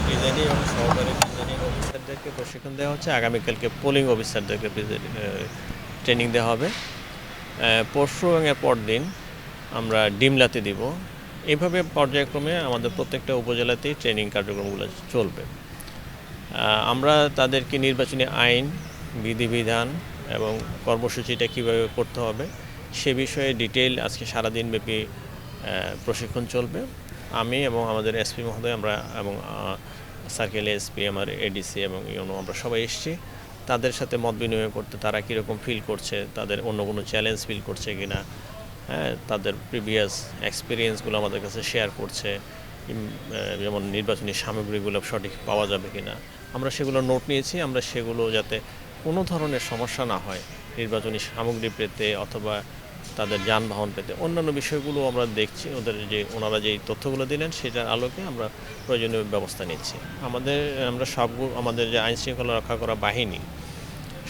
Presiding এবং সহকারী presiding অফিসারদেরকে প্রশিক্ষণ দেওয়া হচ্ছে। আগামীকালকে পোলিং অফিসারদেরকে ট্রেনিং দেওয়া হবে। পরশু এবং এর পরদিন আমরা ডিমলাতে দিব। এইভাবে পর্যায়ক্রমে আমাদের প্রত্যেকটা উপজেলাতেই ট্রেনিং কার্যক্রমগুলো চলবে। আমরা তাদেরকে নির্বাচনী আইন, বিধিবিধান এবং কর্মসূচিটা কীভাবে করতে হবে সে বিষয়ে ডিটেইল আজকে সারাদিনব্যাপী প্রশিক্ষণ চলবে। আমি এবং আমাদের এসপি মহোদয় আমরা এবং সার্কেল এসপি, আমার এডিসি এবং ইউনো আমরা সবাই এসেছি তাদের সাথে মত বিনিময় করতে, তারা কীরকম ফিল করছে, তাদের অন্য কোনো চ্যালেঞ্জ ফিল করছে কি না, হ্যাঁ, তাদের প্রিভিয়াস এক্সপিরিয়েন্সগুলো আমাদের কাছে শেয়ার করছে, যেমন নির্বাচনী সামগ্রীগুলো সঠিক পাওয়া যাবে কি না, আমরা সেগুলো নোট নিয়েছি। আমরা সেগুলো যাতে কোনো ধরনের সমস্যা না হয় নির্বাচনী সামগ্রী পেতে অথবা তাদের যানবাহন পেতে, অন্যান্য বিষয়গুলো আমরা দেখছি। ওনারা যেই তথ্যগুলো দিলেন সেটার আলোকে আমরা প্রয়োজনীয় ব্যবস্থা নিচ্ছি। আমরা আমাদের যে আইনশৃঙ্খলা রক্ষা করা বাহিনী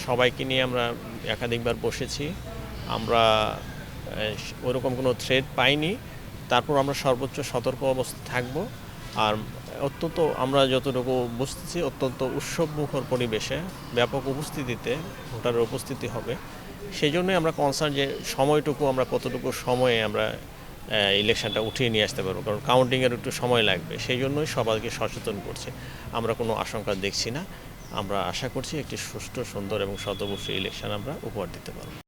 সবাইকে নিয়ে আমরা একাধিকবার বসেছি। আমরা ওরকম কোনো থ্রেট পাইনি। তারপর আমরা সর্বোচ্চ সতর্ক অবস্থা থাকব। আর আমরা যতটুকু বুঝতেছি অত্যন্ত উৎসবমুখর পরিবেশে ব্যাপক উপস্থিতিতে ভোটারের উপস্থিতি হবে। সেই জন্যই আমরা কনসার্ন যে সময়টুকু আমরা কতটুকু সময়ে আমরা ইলেকশনটা উঠিয়ে নিয়ে আসতে পারবো, কারণ কাউন্টিংয়ের একটু সময় লাগবে। সেই জন্যই সবাইকে সচেতন করছে। আমরা কোনো আশঙ্কা দেখছি না। আমরা আশা করছি একটি সুষ্ঠু, সুন্দর এবং শতবর্ষী ইলেকশন আমরা উপহার দিতে পারব।